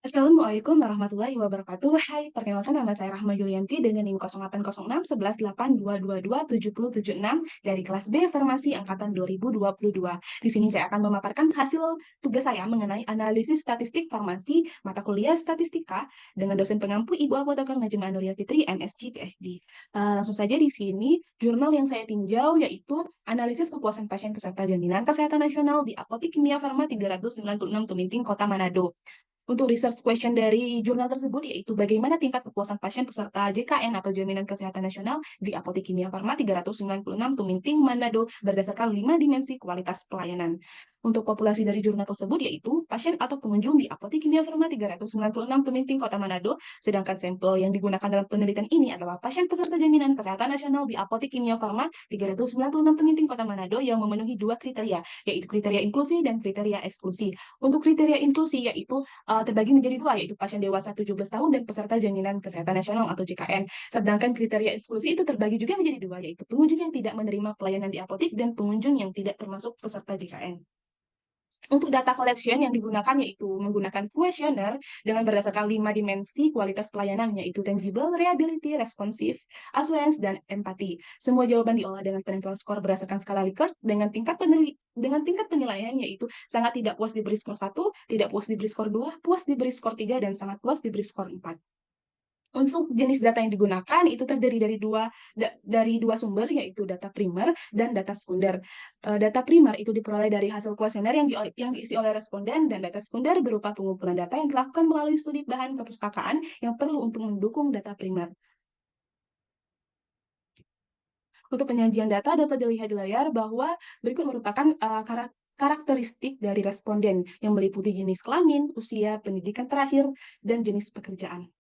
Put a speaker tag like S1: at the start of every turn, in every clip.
S1: Assalamualaikum warahmatullahi wabarakatuh. Hai, perkenalkan nama saya Rahma Yulianti dengan NIM 0806 11 8 222 7076 dari kelas B Farmasi angkatan 2022. Di sini saya akan memaparkan hasil tugas saya mengenai analisis statistik farmasi mata kuliah statistika dengan dosen pengampu Ibu Apoteker Najma Nuria Fitri, MSc PhD. Langsung saja di sini jurnal yang saya tinjau yaitu analisis kepuasan pasien peserta jaminan kesehatan nasional di Apotik Kimia Farma 396 Tuminting, Kota Manado. Untuk research question dari jurnal tersebut yaitu bagaimana tingkat kepuasan pasien peserta JKN atau Jaminan Kesehatan Nasional di Apotik Kimia Farma 396 Tuminting, Manado berdasarkan 5 dimensi kualitas pelayanan. Untuk populasi dari jurnal tersebut yaitu pasien atau pengunjung di Apotik Kimia Farma 396 Tuminting, Kota Manado, sedangkan sampel yang digunakan dalam penelitian ini adalah pasien peserta Jaminan Kesehatan Nasional di Apotik Kimia Farma 396 Tuminting, Kota Manado yang memenuhi dua kriteria, yaitu kriteria inklusi dan kriteria eksklusi. Untuk kriteria inklusi yaitu terbagi menjadi dua, yaitu pasien dewasa 17 tahun dan peserta Jaminan Kesehatan Nasional atau JKN. Sedangkan kriteria eksklusi itu terbagi juga menjadi dua, yaitu pengunjung yang tidak menerima pelayanan di apotik dan pengunjung yang tidak termasuk peserta JKN. Untuk data collection yang digunakan yaitu menggunakan kuesioner dengan berdasarkan 5 dimensi kualitas pelayanan, yaitu tangible, reliability, responsive, assurance, dan empati. Semua jawaban diolah dengan penentuan skor berdasarkan skala Likert dengan tingkat penilaian yaitu sangat tidak puas diberi skor 1, tidak puas diberi skor 2, puas diberi skor 3, dan sangat puas diberi skor 4. Untuk jenis data yang digunakan itu terdiri dari dua sumber, yaitu data primer dan data sekunder. Data primer itu diperoleh dari hasil kuesioner yang diisi oleh responden, dan data sekunder berupa pengumpulan data yang dilakukan melalui studi bahan perpustakaan yang perlu untuk mendukung data primer. Untuk penyajian data dapat dilihat di layar bahwa berikut merupakan karakteristik dari responden yang meliputi jenis kelamin, usia, pendidikan terakhir, dan jenis pekerjaan.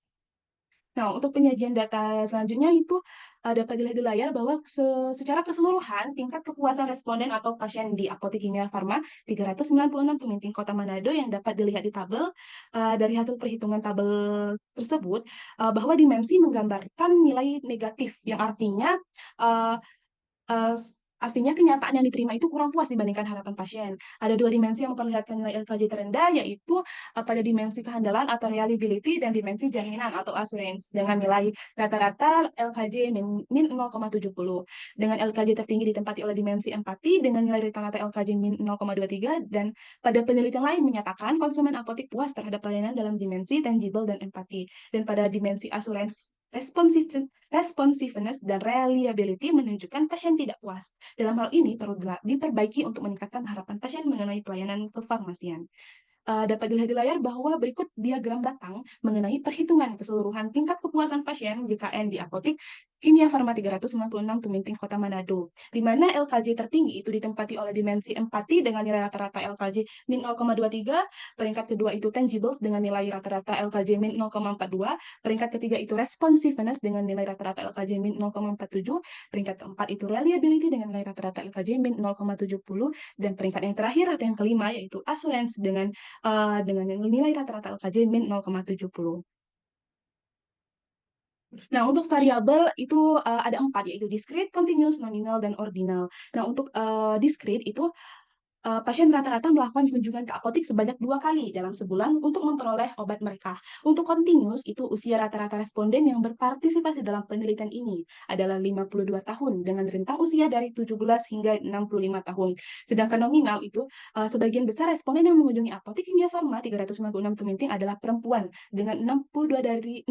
S1: Nah, untuk penyajian data selanjutnya itu dapat dilihat di layar bahwa secara keseluruhan tingkat kepuasan responden atau pasien di Apotik Kimia Farma 396 Tuminting, Kota Manado yang dapat dilihat di tabel. Dari hasil perhitungan tabel tersebut, bahwa dimensi menggambarkan nilai negatif, yang artinya uh, uh, artinya kenyataan yang diterima itu kurang puas dibandingkan harapan pasien. Ada dua dimensi yang memperlihatkan nilai LKJ terendah, yaitu pada dimensi kehandalan atau reliability dan dimensi jaminan atau assurance dengan nilai rata-rata LKJ min 0,70. Dengan LKJ tertinggi ditempati oleh dimensi empati dengan nilai rata-rata LKJ min 0,23, dan pada penelitian lain menyatakan konsumen apotik puas terhadap pelayanan dalam dimensi tangible dan empati. Dan pada dimensi assurance, responsiveness dan reliability menunjukkan pasien tidak puas. Dalam hal ini perlu diperbaiki untuk meningkatkan harapan pasien mengenai pelayanan kefarmasian. Dapat dilihat di layar bahwa berikut diagram batang mengenai perhitungan keseluruhan tingkat kepuasan pasien JKN di Apotik Kimia Farma 396 Tuminting, Kota Manado, di mana LKJ tertinggi itu ditempati oleh dimensi empati dengan nilai rata-rata LKJ min 0,23, peringkat kedua itu tangibles dengan nilai rata-rata LKJ min 0,42, peringkat ketiga itu responsiveness dengan nilai rata-rata LKJ min 0,47, peringkat keempat itu reliability dengan nilai rata-rata LKJ min 0,70, dan peringkat yang terakhir atau yang kelima yaitu assurance dengan nilai rata-rata LKJ min 0,70. Nah, untuk variabel itu ada 4, yaitu discrete, continuous, nominal, dan ordinal. Nah, untuk discrete itu pasien rata-rata melakukan kunjungan ke apotik sebanyak 2 kali dalam sebulan untuk memperoleh obat mereka. Untuk continuous, itu usia rata-rata responden yang berpartisipasi dalam penelitian ini adalah 52 tahun dengan rentang usia dari 17 hingga 65 tahun. Sedangkan nominal itu, sebagian besar responden yang mengunjungi Apotik Kimia Farma 396 Tuminting adalah perempuan dengan 62%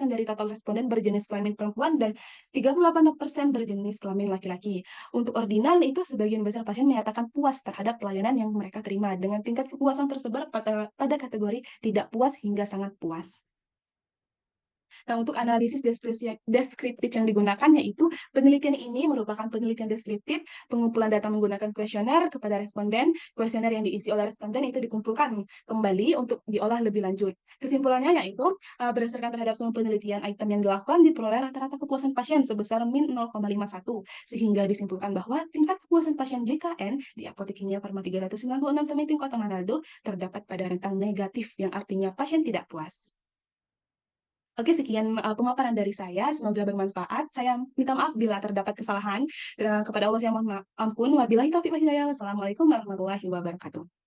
S1: dari total responden berjenis kelamin perempuan dan 38% berjenis kelamin laki-laki. Untuk ordinal itu sebagian besar pasien menyatakan puas terhadap pelayanan yang mereka terima dengan tingkat kepuasan tersebar pada kategori tidak puas hingga sangat puas. Nah, untuk analisis deskriptif yang digunakan yaitu penelitian ini merupakan penelitian deskriptif, pengumpulan data menggunakan kuesioner kepada responden. Kuesioner yang diisi oleh responden itu dikumpulkan kembali untuk diolah lebih lanjut. Kesimpulannya yaitu berdasarkan terhadap semua penelitian item yang dilakukan diperoleh rata-rata kepuasan pasien sebesar min 0,51, sehingga disimpulkan bahwa tingkat kepuasan pasien JKN di Apotik Kimia Farma 396 Tuminting, Kota Manado terdapat pada rentang negatif, yang artinya pasien tidak puas. Oke, sekian pemaparan dari saya. Semoga bermanfaat. Saya minta maaf bila terdapat kesalahan. Kepada Allah saya mohon ampun. Wabillahi taufiq wal hidayah. Wassalamualaikum warahmatullahi wabarakatuh.